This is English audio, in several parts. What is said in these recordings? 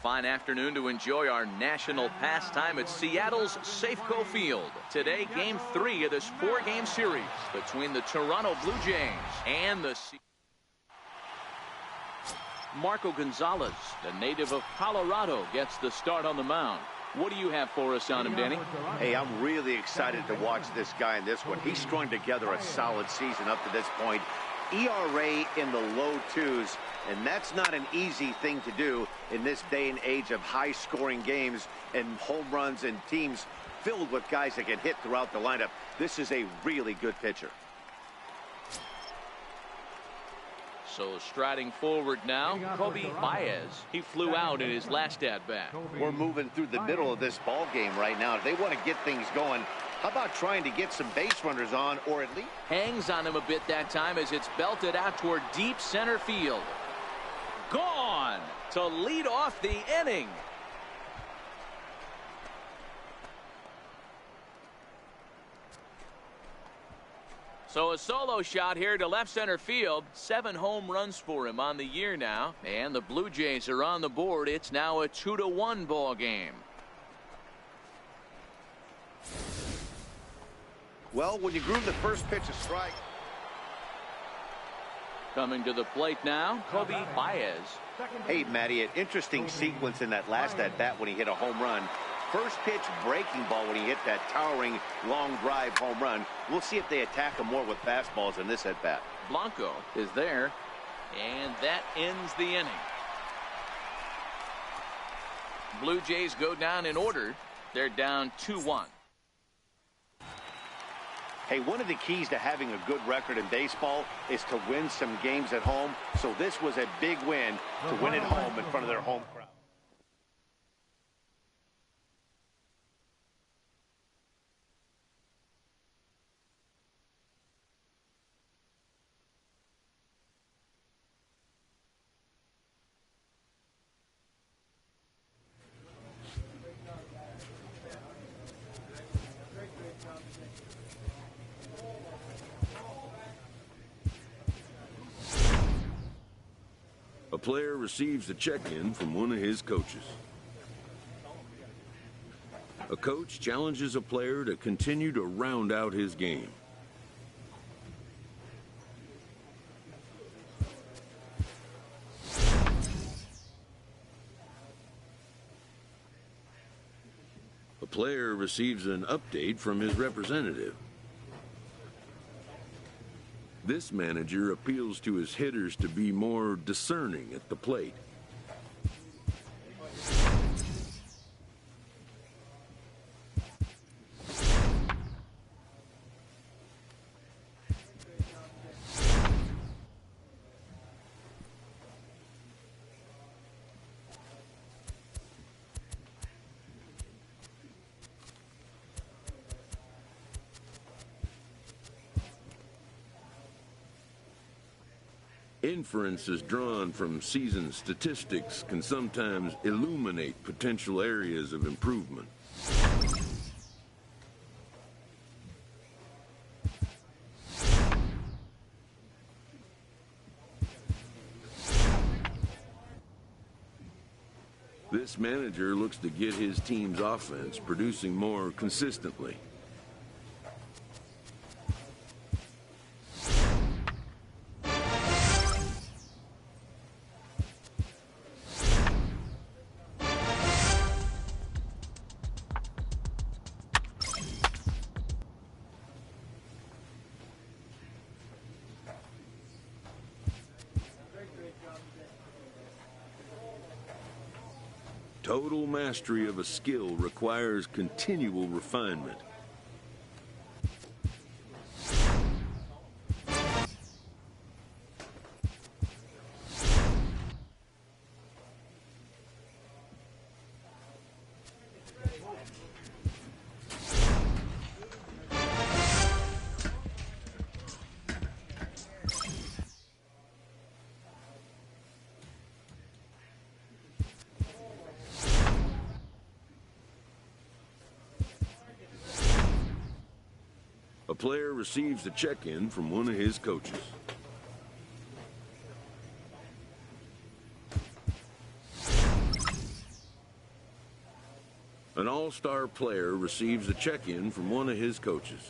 fine afternoon to enjoy our national pastime at Seattle's Safeco Field. Today, Game 3 of this 4-game series between the Toronto Blue Jays and the Marco Gonzalez, the native of Colorado, gets the start on the mound. What do you have for us on him, Danny? Hey, I'm really excited to watch this guy in this one. He's strung together a solid season up to this point. ERA in the low 2s, and that's not an easy thing to do in this day and age of high-scoring games and home runs and teams filled with guys that can hit throughout the lineup. This is a really good pitcher. So striding forward now, Kobe Baez. He flew out in his last at-bat. We're moving through the middle of this ball game right now. If they want to get things going, how about trying to get some base runners on, or at least hangs on him a bit that time as it's belted out toward deep center field. Gone to lead off the inning. So a solo shot here to left center field. 7 home runs for him on the year now. And the Blue Jays are on the board. It's now a 2-1 ball game. Well, when you groove the first pitch, a strike. Coming to the plate now, Kobe Baez. Hey, Matty, an interesting sequence in that last at-bat when he hit a home run. First pitch breaking ball when he hit that towering long drive home run. We'll see if they attack him more with fastballs in this at-bat. Blanco is there, and that ends the inning. Blue Jays go down in order. They're down 2-1. Hey, one of the keys to having a good record in baseball is to win some games at home. So this was a big win to win at home in front of their home crowd. A player receives a check-in from one of his coaches. A coach challenges a player to continue to round out his game. A player receives an update from his representative. This manager appeals to his hitters to be more discerning at the plate. Inferences drawn from season statistics can sometimes illuminate potential areas of improvement. This manager looks to get his team's offense producing more consistently. Total mastery of a skill requires continual refinement. A player receives a check-in from one of his coaches. An all-star player receives a check-in from one of his coaches.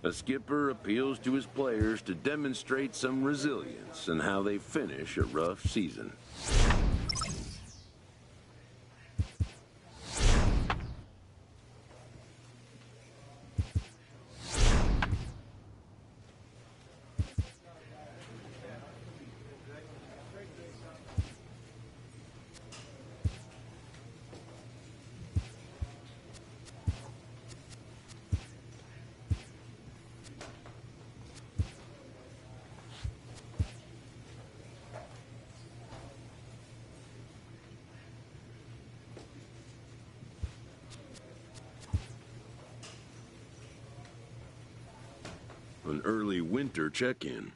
A skipper appeals to his players to demonstrate some resilience in how they finish a rough season. An early winter check-in.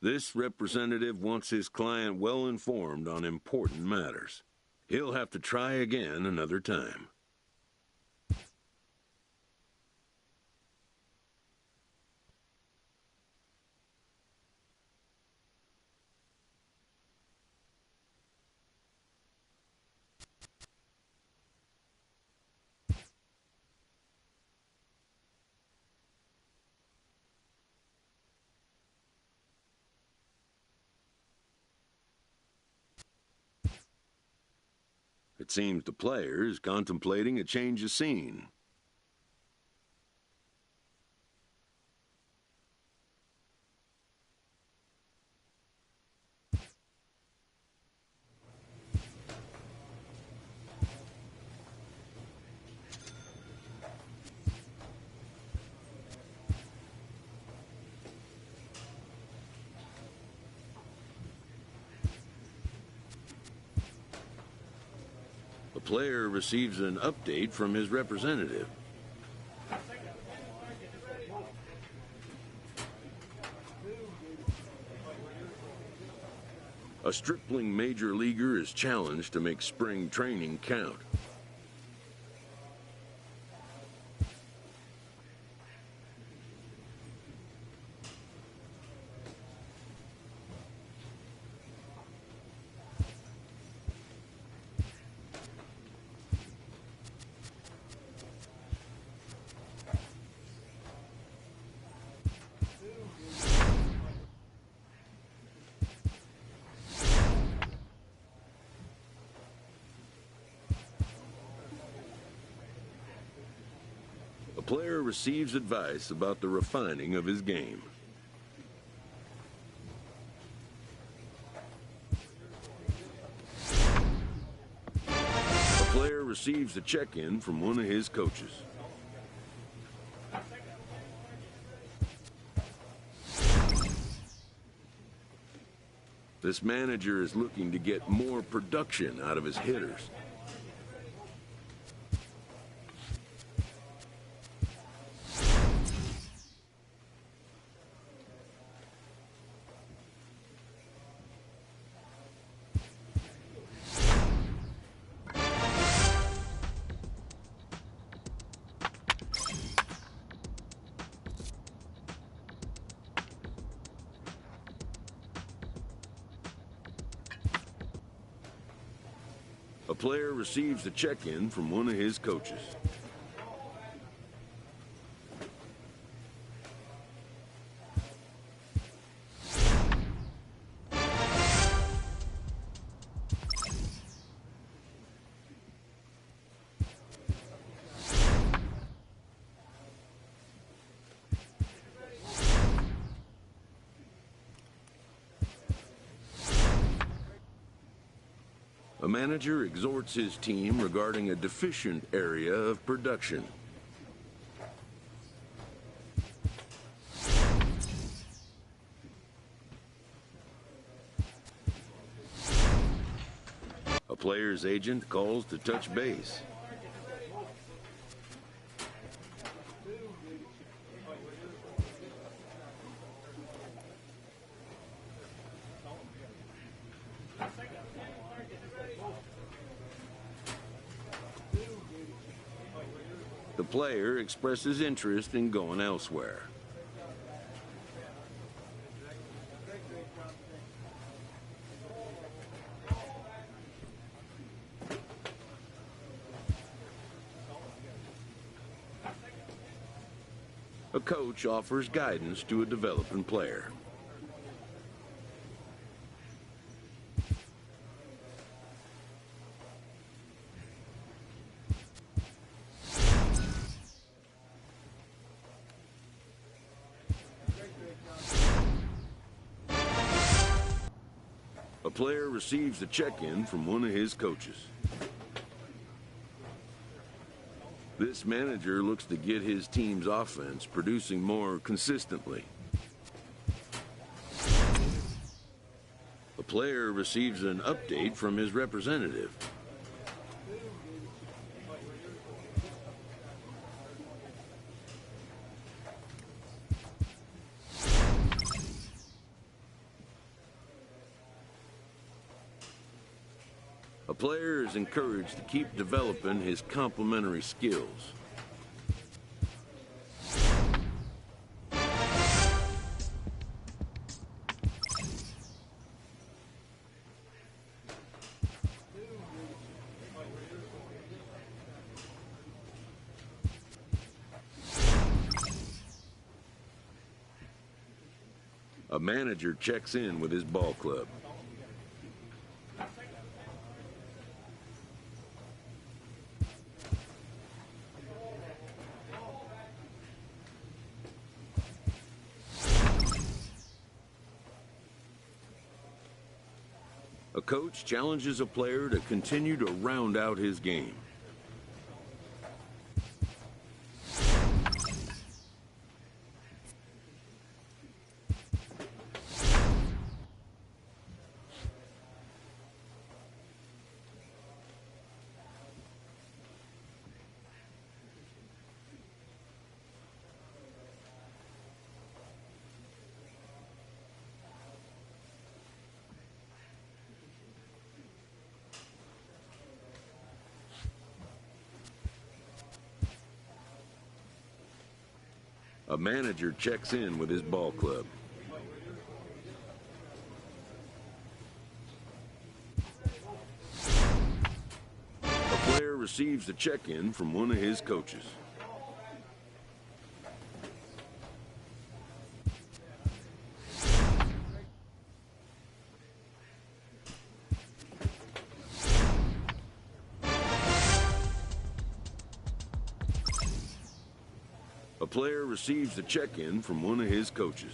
This representative wants his client well informed on important matters. He'll have to try again another time. It seems the player is contemplating a change of scene. The player receives an update from his representative. A stripling major leaguer is challenged to make spring training count. The player receives advice about the refining of his game. The player receives a check-in from one of his coaches. This manager is looking to get more production out of his hitters. A player receives a check-in from one of his coaches. A manager exhorts his team regarding a deficient area of production. A player's agent calls to touch base. The player expresses interest in going elsewhere. A coach offers guidance to a developing player. A player receives a check-in from one of his coaches. This manager looks to get his team's offense producing more consistently. A player receives an update from his representative. A player is encouraged to keep developing his complementary skills. A manager checks in with his ball club. A coach challenges a player to continue to round out his game. A manager checks in with his ball club. A player receives a check-in from one of his coaches. A player receives a check-in from one of his coaches.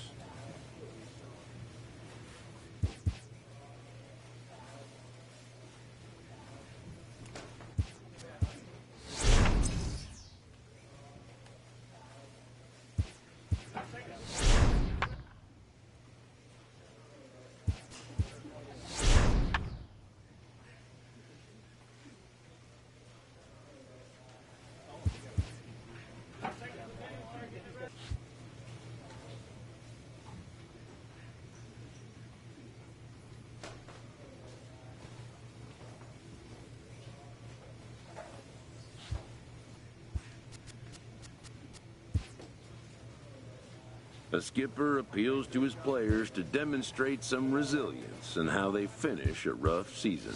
A skipper appeals to his players to demonstrate some resilience in how they finish a rough season.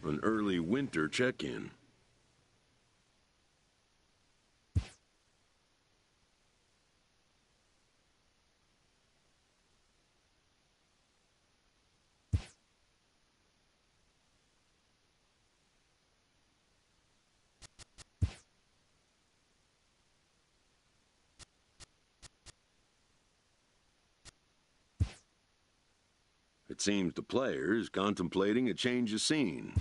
An early winter check-in. It seems the player is contemplating a change of scene.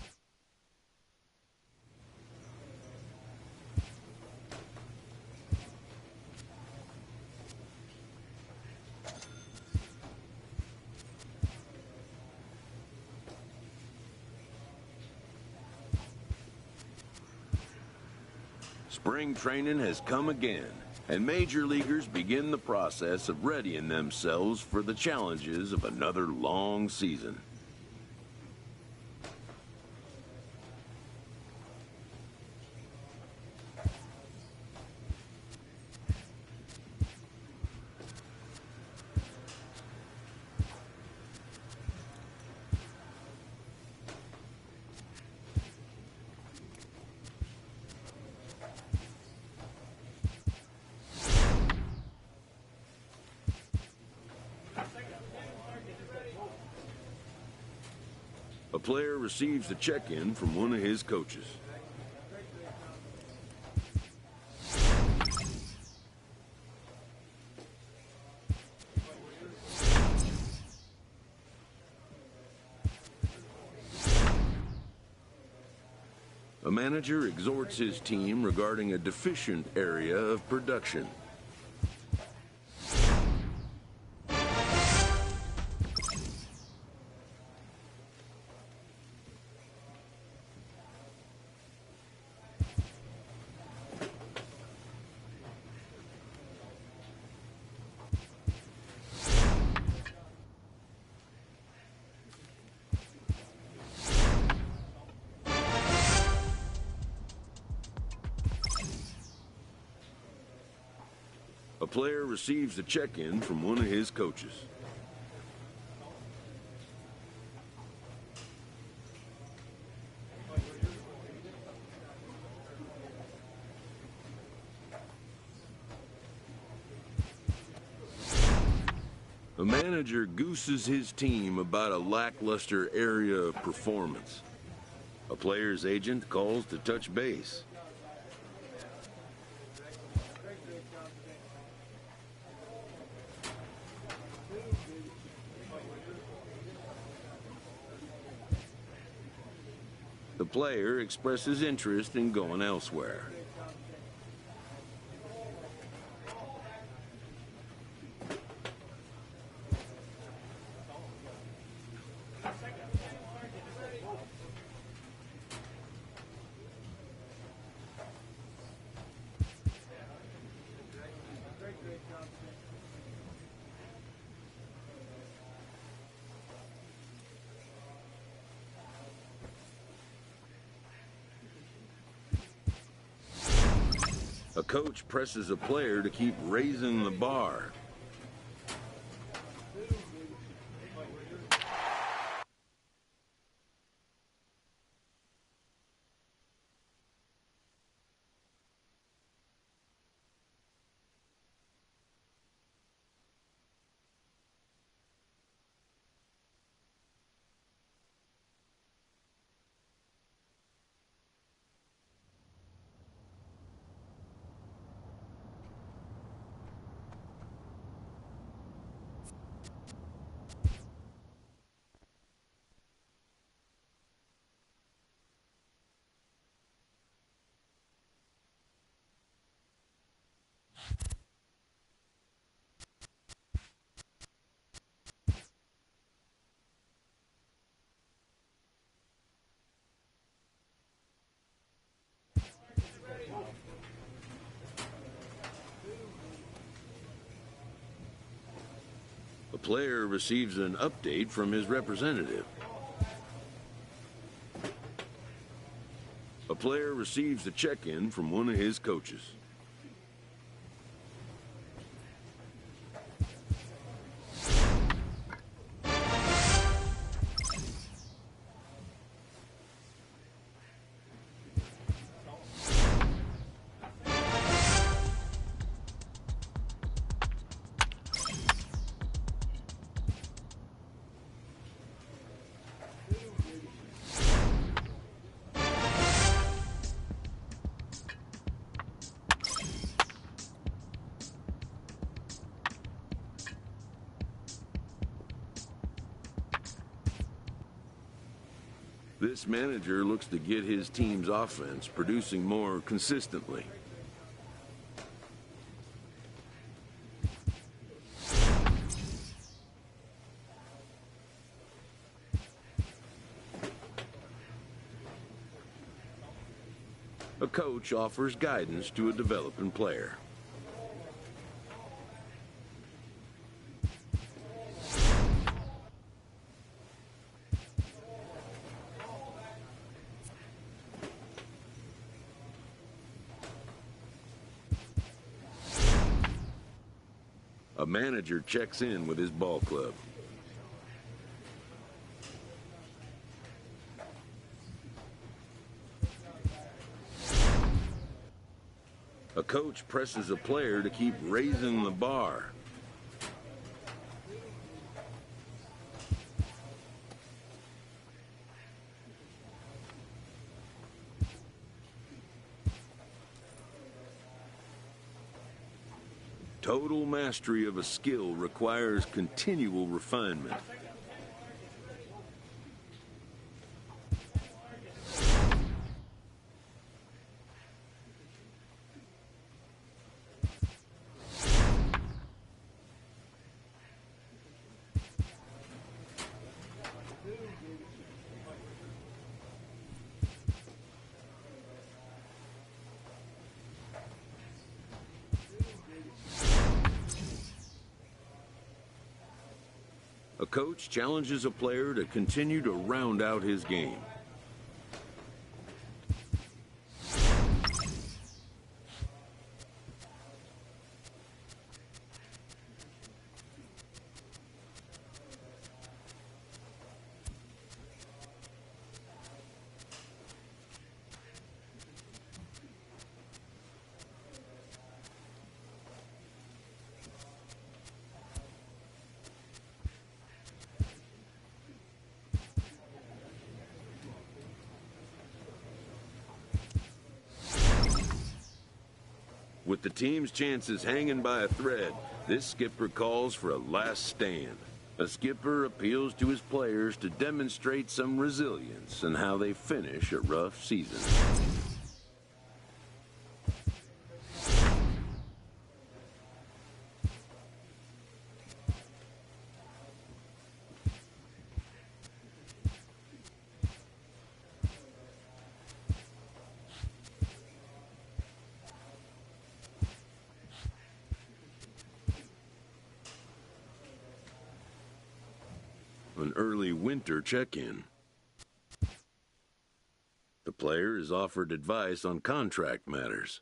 Spring training has come again, and major leaguers begin the process of readying themselves for the challenges of another long season. A player receives a check-in from one of his coaches. A manager exhorts his team regarding a deficient area of production. A player receives a check-in from one of his coaches. A manager gooses his team about a lackluster area of performance. A player's agent calls to touch base. The player expresses interest in going elsewhere. A coach presses a player to keep raising the bar. The player receives an update from his representative. A player receives a check-in from one of his coaches. This manager looks to get his team's offense producing more consistently. A coach offers guidance to a developing player. A manager checks in with his ball club. A coach presses a player to keep raising the bar. Total mastery of a skill requires continual refinement. A coach challenges a player to continue to round out his game. With the team's chances hanging by a thread, this skipper calls for a last stand. A skipper appeals to his players to demonstrate some resilience in how they finish a rough season. An early winter check-in. The player is offered advice on contract matters.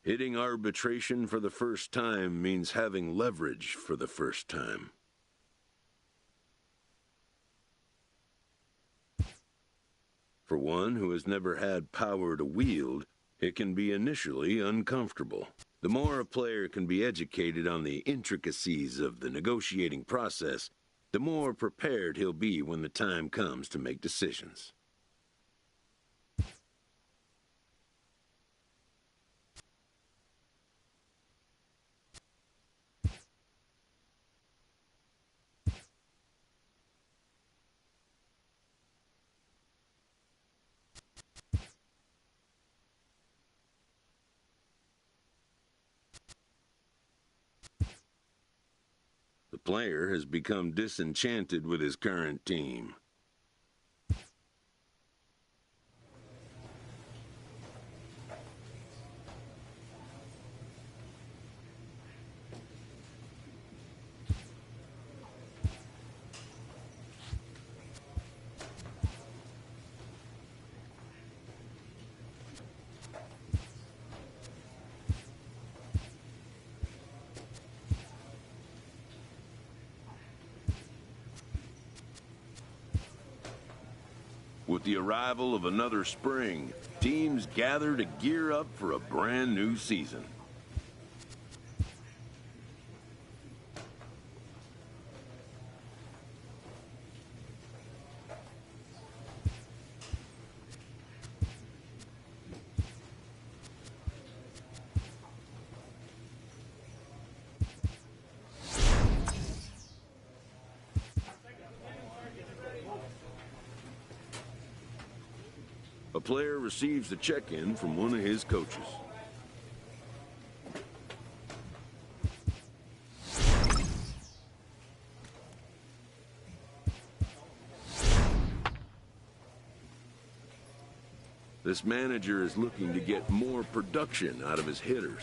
Hitting arbitration for the first time means having leverage for the first time. For one who has never had power to wield, it can be initially uncomfortable. The more a player can be educated on the intricacies of the negotiating process, the more prepared he'll be when the time comes to make decisions. The player has become disenchanted with his current team. With the arrival of another spring, teams gather to gear up for a brand new season. A player receives a check-in from one of his coaches. This manager is looking to get more production out of his hitters.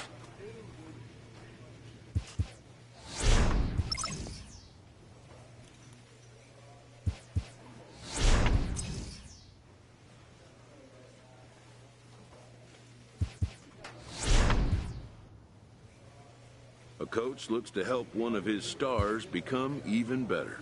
A coach looks to help one of his stars become even better.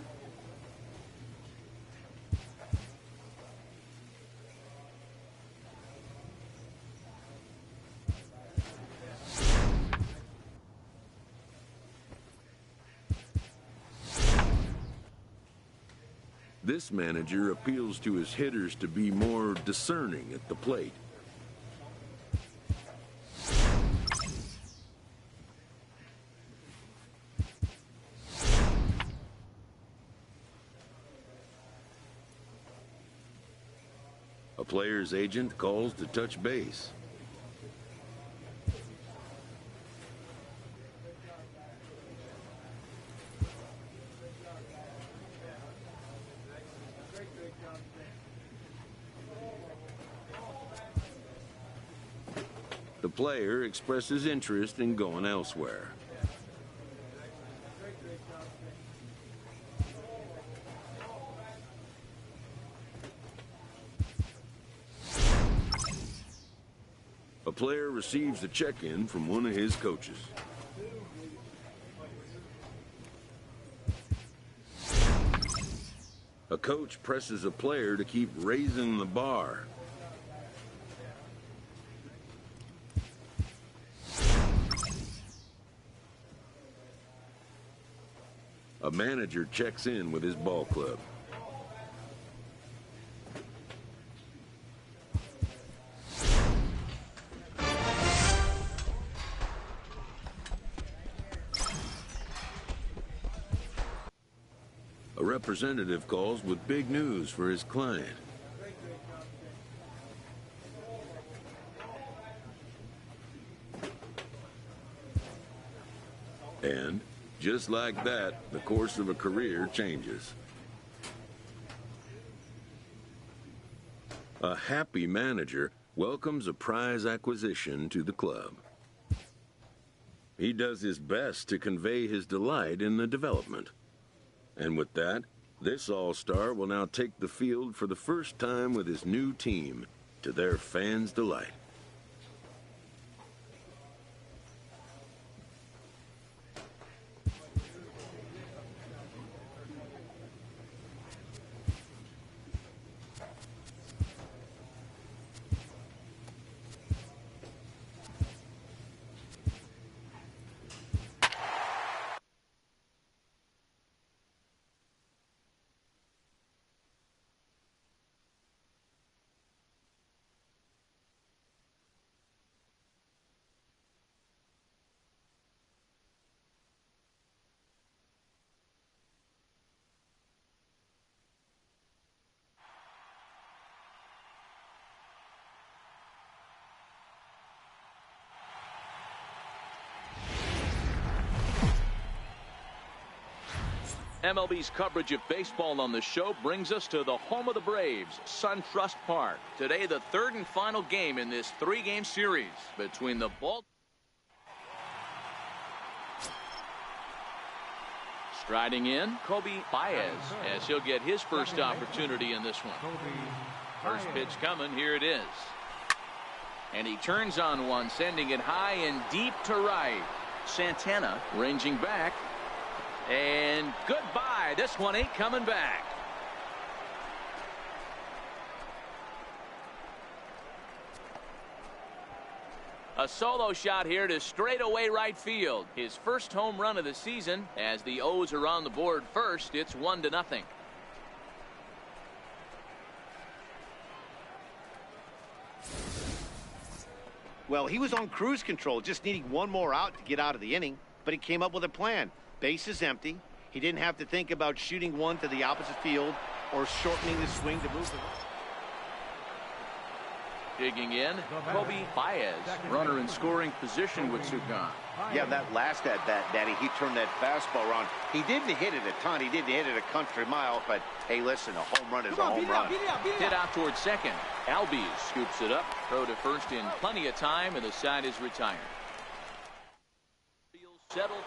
This manager appeals to his hitters to be more discerning at the plate. A player's agent calls to touch base. The player expresses interest in going elsewhere. A player receives a check-in from one of his coaches. A coach presses a player to keep raising the bar. A manager checks in with his ball club. A representative calls with big news for his client. And just like that, the course of a career changes. A happy manager welcomes a prize acquisition to the club. He does his best to convey his delight in the development. And with that, this all-star will now take the field for the first time with his new team, to their fans' delight. MLB's coverage of baseball on the show brings us to the home of the Braves, SunTrust Park. Today, the third and final game in this three-game series between the Striding in, Kobe Baez, as he'll get his first opportunity in this one. First pitch coming, here it is. And he turns on one, sending it high and deep to right. Santana ranging back. And goodbye. This one ain't coming back. A solo shot here to straightaway right field. His first home run of the season. As the O's are on the board first, it's 1-0. Well, he was on cruise control, just needing one more out to get out of the inning. But he came up with a plan. Base is empty. He didn't have to think about shooting one to the opposite field or shortening the swing to move the Digging in, Kobe Baez, runner in scoring position with Sugan. Yeah, that last at-bat, Danny, he turned that fastball around. He didn't hit it a ton. He didn't hit it a country mile. But, hey, listen, a home run is a home run. Hit out towards second. Albies scoops it up. Throw to first in plenty of time, and the side is retired. Settled.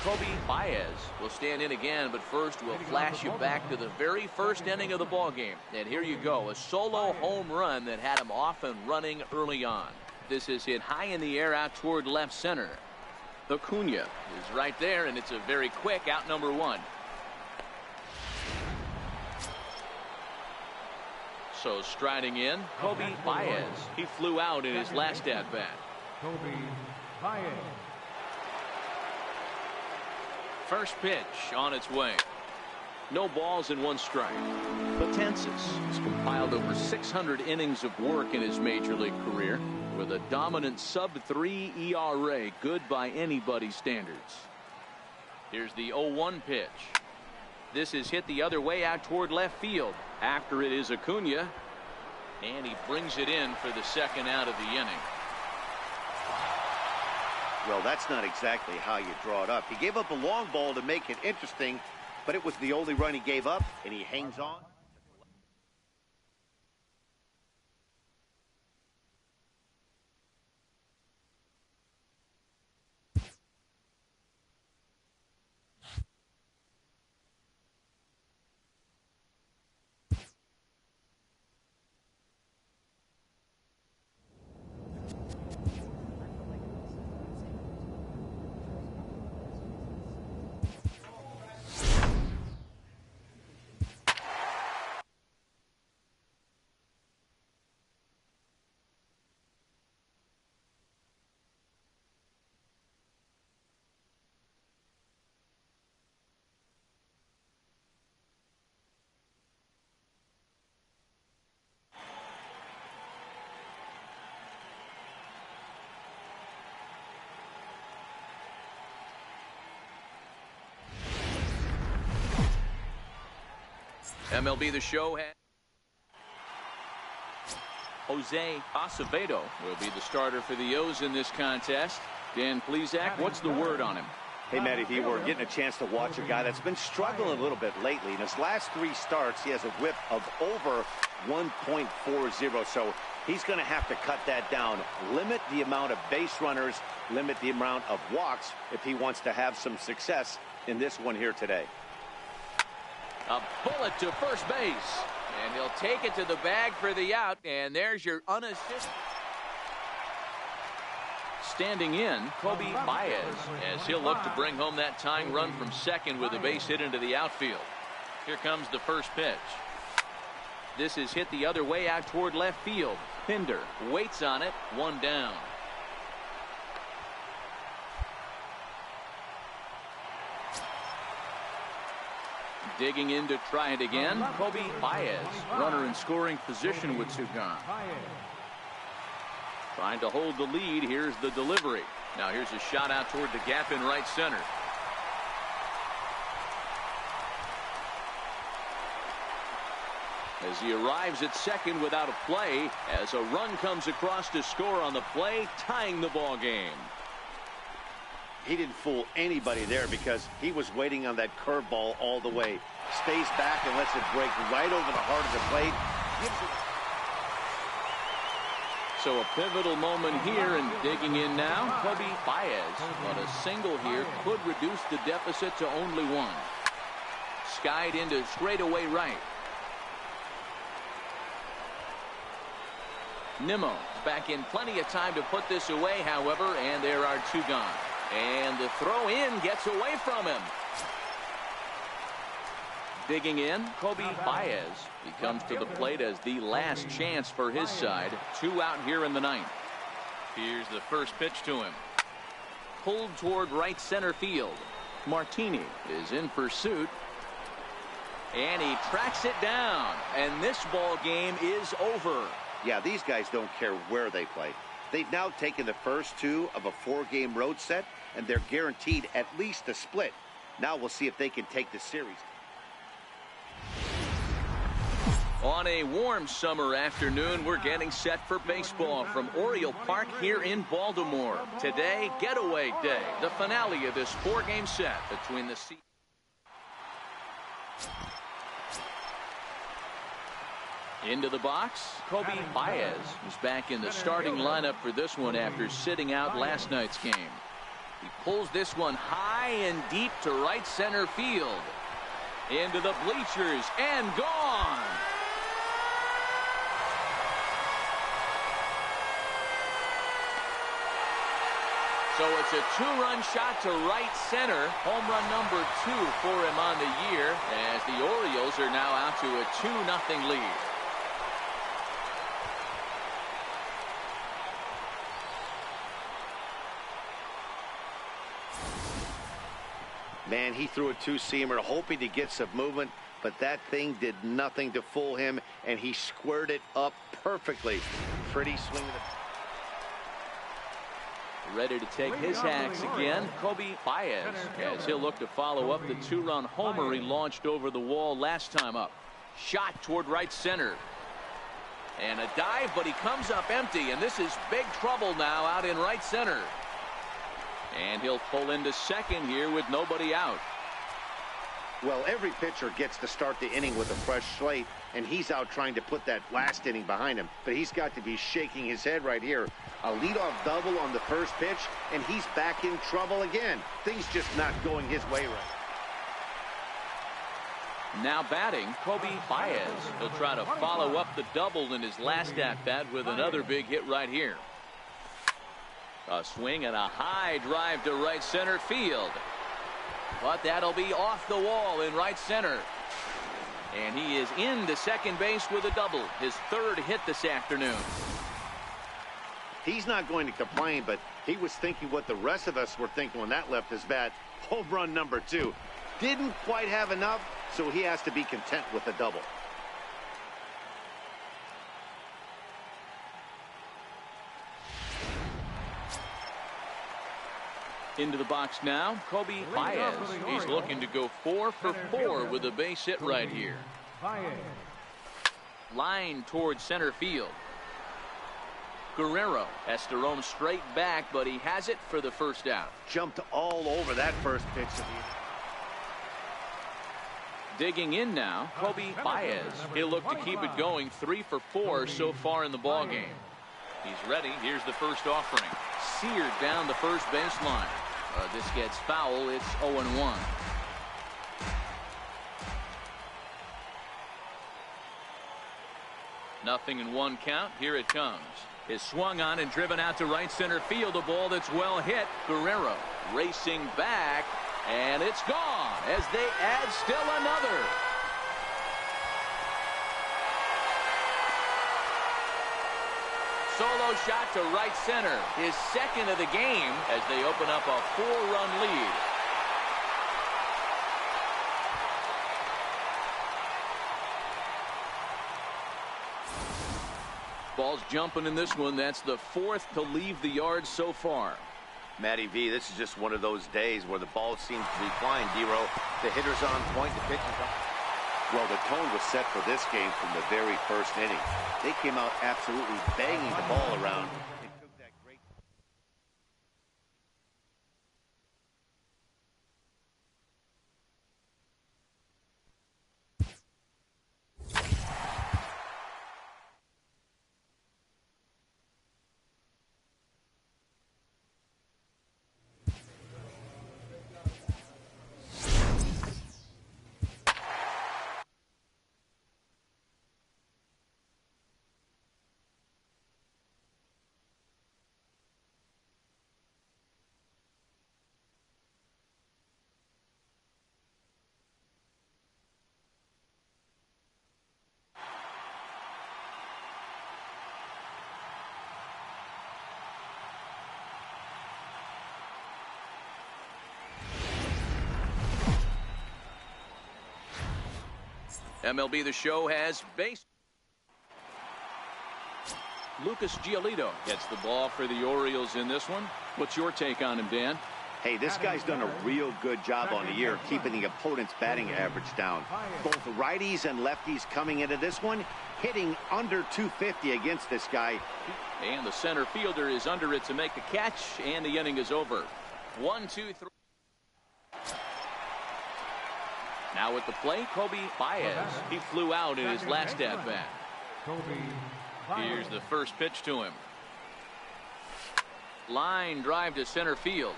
Kobe Baez will stand in again, but first we'll flash you back to the very first inning of the ball game. And here you go, a solo home run that had him off and running early on. This is hit high in the air out toward left center. Acuna is right there, and it's a very quick out number one. So striding in, Kobe Baez. He flew out in his last at-bat. Kobe Baez. First pitch on its way. No balls and one strike. Potensis has compiled over 600 innings of work in his major league career with a dominant sub-3 ERA, good by anybody's standards. Here's the 0-1 pitch. This is hit the other way out toward left field. After it is Acuna, and he brings it in for the second out of the inning. Well, that's not exactly how you draw it up. He gave up a long ball to make it interesting, but it was the only run he gave up, and he hangs on. MLB The Show has Jose Acevedo will be the starter for the O's in this contest. Dan Plesac, what's the word on him? Hey, Matty D, we're getting a chance to watch a guy that's been struggling a little bit lately. In his last 3 starts, he has a whip of over 1.40, so he's going to have to cut that down, limit the amount of base runners, limit the amount of walks if he wants to have some success in this one here today. A bullet to first base, and he'll take it to the bag for the out, and there's your unassisted. Standing in, Kobe Baez, as he'll look to bring home that tying run from second with a base hit into the outfield. Here comes the first pitch. This is hit the other way out toward left field. Pinder waits on it, one down. Digging in to try it again, Kobe Baez, runner in scoring position with Sugan. Trying to hold the lead. Here's the delivery. Now here's a shot out toward the gap in right center. As he arrives at second without a play, as a run comes across to score on the play, tying the ball game. He didn't fool anybody there because he was waiting on that curveball all the way. Stays back and lets it break right over the heart of the plate. So a pivotal moment here, and digging in now, Kobe Baez on a single here could reduce the deficit to only 1. Skied into straightaway right. Nimmo back in plenty of time to put this away, however, and there are 2 gone. And the throw in gets away from him. Digging in, Kobe Baez. He comes to the plate as the last chance for his side. 2 out here in the 9th. Here's the first pitch to him. Pulled toward right center field. Martini is in pursuit. And he tracks it down. And this ball game is over. Yeah, these guys don't care where they play. They've now taken the first 2 of a 4-game road set, and they're guaranteed at least a split. Now we'll see if they can take the series. On a warm summer afternoon, we're getting set for baseball from Oriole Park here in Baltimore. Today, getaway day, the finale of this 4-game set between the Into the box, Kobe Baez is back in the starting lineup for this one after sitting out last night's game. He pulls this one high and deep to right center field. Into the bleachers and gone. So it's a 2-run shot to right center. Home run number 2 for him on the year as the Orioles are now out to a 2-0 lead. Man, he threw a two-seamer hoping to get some movement, but that thing did nothing to fool him, and he squared it up perfectly. Pretty swing. Ready to take his hacks again, Kobe Baez, as he'll look to follow up the 2-run homer he launched over the wall last time up. Shot toward right center. And a dive, but he comes up empty, and this is big trouble now out in right center. And he'll pull into second here with nobody out. Well, every pitcher gets to start the inning with a fresh slate, and he's out trying to put that last inning behind him. But he's got to be shaking his head right here. A leadoff double on the first pitch, and he's back in trouble again. Things just not going his way right. Now batting, Kobe Baez. He'll try to follow up the double in his last at-bat with another big hit right here. A swing and a high drive to right center field. But that'll be off the wall in right center. And he is into second base with a double. His 3rd hit this afternoon. He's not going to complain, but he was thinking what the rest of us were thinking when that left his bat. Home run number 2. Didn't quite have enough, so he has to be content with a double. Into the box now, Kobe Baez. He's looking to go 4 for 4 with a base hit right here. Line towards center field. Guerrero has to roam straight back, but he has it for the first out. Jumped all over that first pitch. Digging in now, Kobe Baez. He'll look to keep it going 3 for 4 so far in the ballgame. He's ready. Here's the first offering. Seared down the first baseline. This gets foul. It's 0-1. Nothing in 1 count. Here it comes. Is swung on and driven out to right center field. A ball that's well hit. Guerrero racing back, and it's gone as they add still another. Solo shot to right center, his 2nd of the game as they open up a 4-run lead. Ball's jumping in this one. That's the 4th to leave the yard so far. Matty V, this is just one of those days where the ball seems to be flying, D-Row. The hitter's on point, the pitcher's on. Well, the tone was set for this game from the very first inning. They came out absolutely banging the ball around. They took that great... MLB The Show has base. Lucas Giolito gets the ball for the Orioles in this one. What's your take on him, Dan? Hey, this guy's done a real good job on the year keeping the opponent's batting average down. Both righties and lefties coming into this one, hitting under 250 against this guy. And the center fielder is under it to make the catch, and the inning is over. 1, 2, 3. Now at the plate, Kobe Baez. He flew out in his last at-bat. Here's the first pitch to him. Line drive to center field.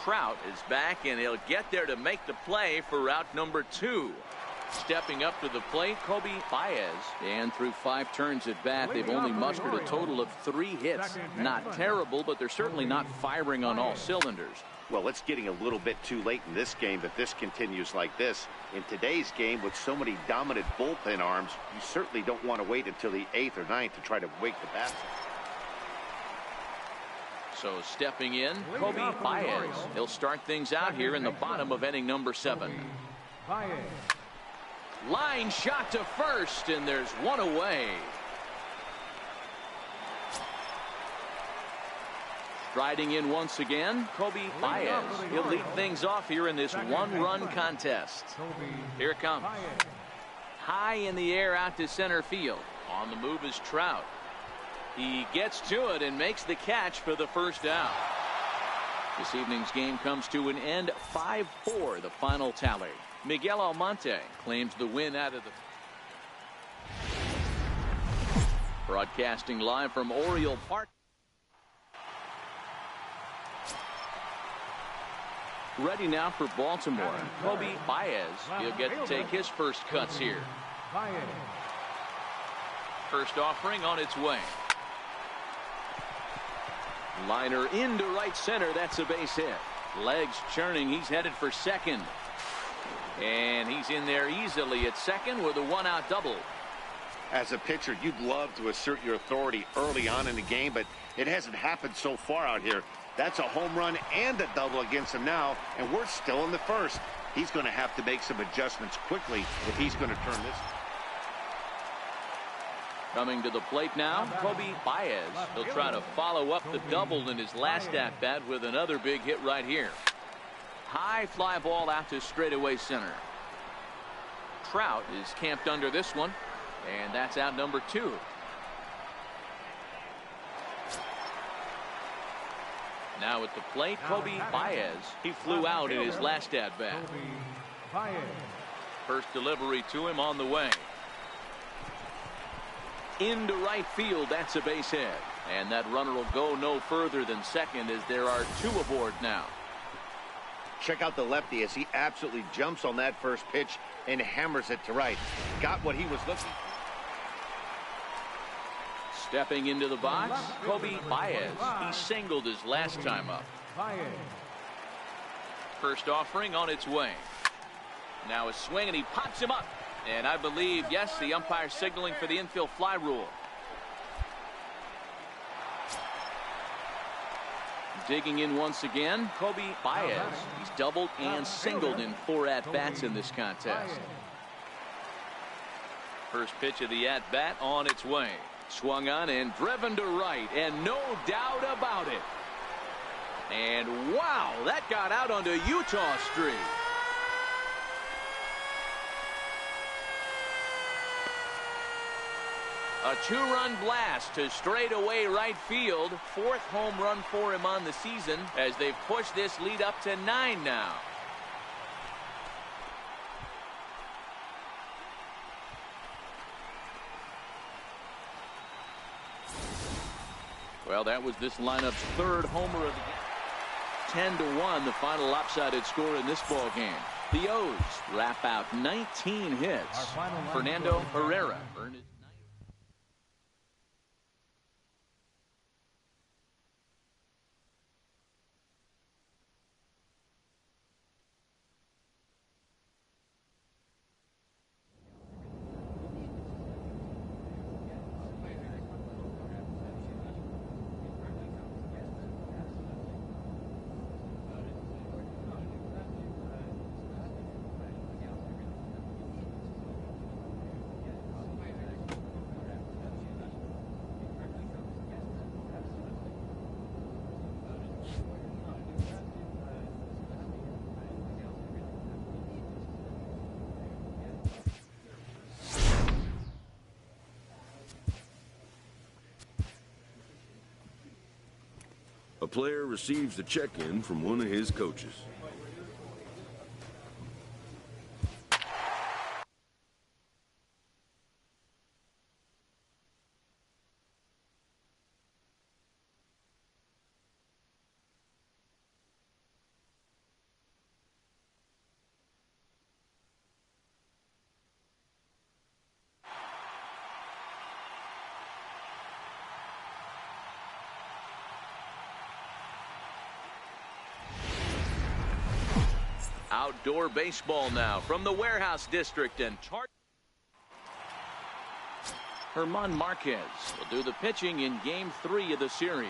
Trout is back, and he'll get there to make the play for route number 2. Stepping up to the plate, Kobe Baez. And through 5 turns at bat, they've only mustered a total of 3 hits. Not terrible, but they're certainly not firing on all cylinders. Well, it's getting a little bit too late in this game if this continues like this. In today's game, with so many dominant bullpen arms, you certainly don't want to wait until the 8th or 9th to try to wake the bats. So stepping in, Kobe Baez. He'll start things out here in the bottom of inning number 7. Line shot to first, and there's one away. Striding in once again, Kobe Baez. He'll lead things off here in this 1-run contest. Here it comes. High in the air out to center field. On the move is Trout. He gets to it and makes the catch for the first out. This evening's game comes to an end. 5-4 the final tally. Miguel Almonte claims the win out of the... Broadcasting live from Oriole Park. Ready now for Baltimore. Kobe Baez. He'll get to take his first cuts here. First offering on its way. Liner into right center. That's a base hit. Legs churning. He's headed for second. And he's in there easily at second with a 1-out double. As a pitcher, you'd love to assert your authority early on in the game, but it hasn't happened so far out here. That's a home run and a double against him now, and we're still in the first. He's going to have to make some adjustments quickly if he's going to turn this. Coming to the plate now, Kobe Baez. He'll try to follow up the double in his last at-bat with another big hit right here. High fly ball out to straightaway center. Trout is camped under this one, and that's out number 2. Now at the plate, Kobe Baez. He flew out in his last at-bat. First delivery to him on the way. Into right field, that's a base hit. And that runner will go no further than second as there are 2 aboard now. Check out the lefty as he absolutely jumps on that first pitch and hammers it to right. Got what he was looking for. Stepping into the box, Kobe Baez. He singled his last time up. First offering on its way. Now a swing, and he pops him up. And I believe, yes, the umpire signaling for the infield fly rule. Digging in once again, Kobe Baez. He's doubled and singled in 4 at-bats in this contest. First pitch of the at-bat on its way. Swung on and driven to right, and no doubt about it. And wow, that got out onto Utah Street. A 2-run blast to straightaway right field. 4th home run for him on the season as they've pushed this lead up to 9 now. Well, that was this lineup's 3rd homer of the game. 10-1, the final lopsided score in this ball game. The O's wrap out 19 hits. Fernando Herrera earned his player receives a check-in from one of his coaches. Outdoor baseball now from the Warehouse District, and Herman Marquez will do the pitching in Game 3 of the series.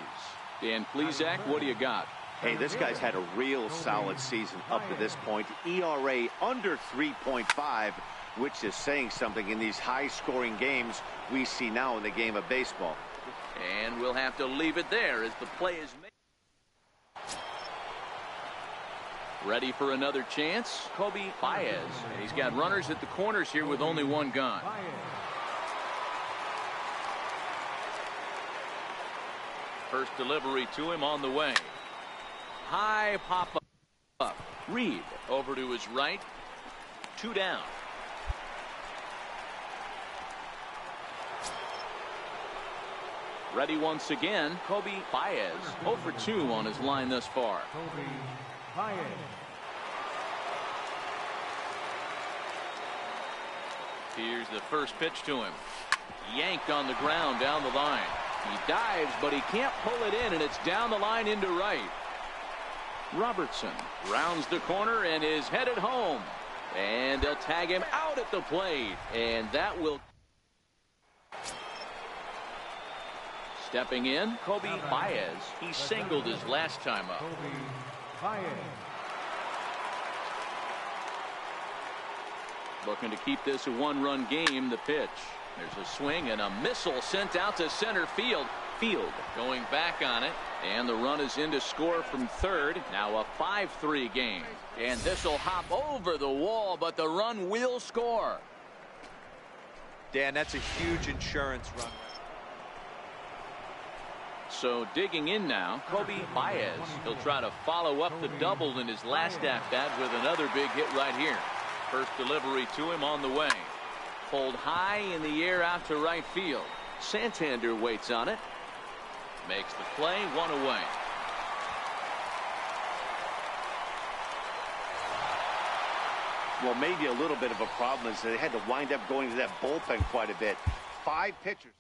Dan Plesac, what do you got? Hey, this guy's had a real solid season up to this point. ERA under 3.5, which is saying something in these high-scoring games we see now in the game of baseball. And we'll have to leave it there as the play is made. Ready for another chance, Kobe Baez. He's got runners at the corners here with only one gone. First delivery to him on the way. High pop up. Reed over to his right. 2 down. Ready once again, Kobe Baez. 0 for 2 on his line thus far. Kobe Baez. Here's the first pitch to him. Yanked on the ground down the line. He dives, but he can't pull it in, and it's down the line into right. Robertson rounds the corner and is headed home. And they'll tag him out at the plate. And that will... Stepping in, Kobe Baez. He singled his last time up. Kobe Baez. Looking to keep this a one-run game. The pitch. There's a swing and a missile sent out to center field. Field going back on it. And the run is in to score from third. Now a 5-3 game. And this will hop over the wall, but the run will score. Dan, that's a huge insurance run. So digging in now, Kobe Baez. He'll try to follow up the double in his last at-bat with another big hit right here. First delivery to him on the way. Pulled high in the air out to right field. Santander waits on it. Makes the play, 1 away. Well, maybe a little bit of a problem is they had to wind up going to that bullpen quite a bit. 5 pitchers.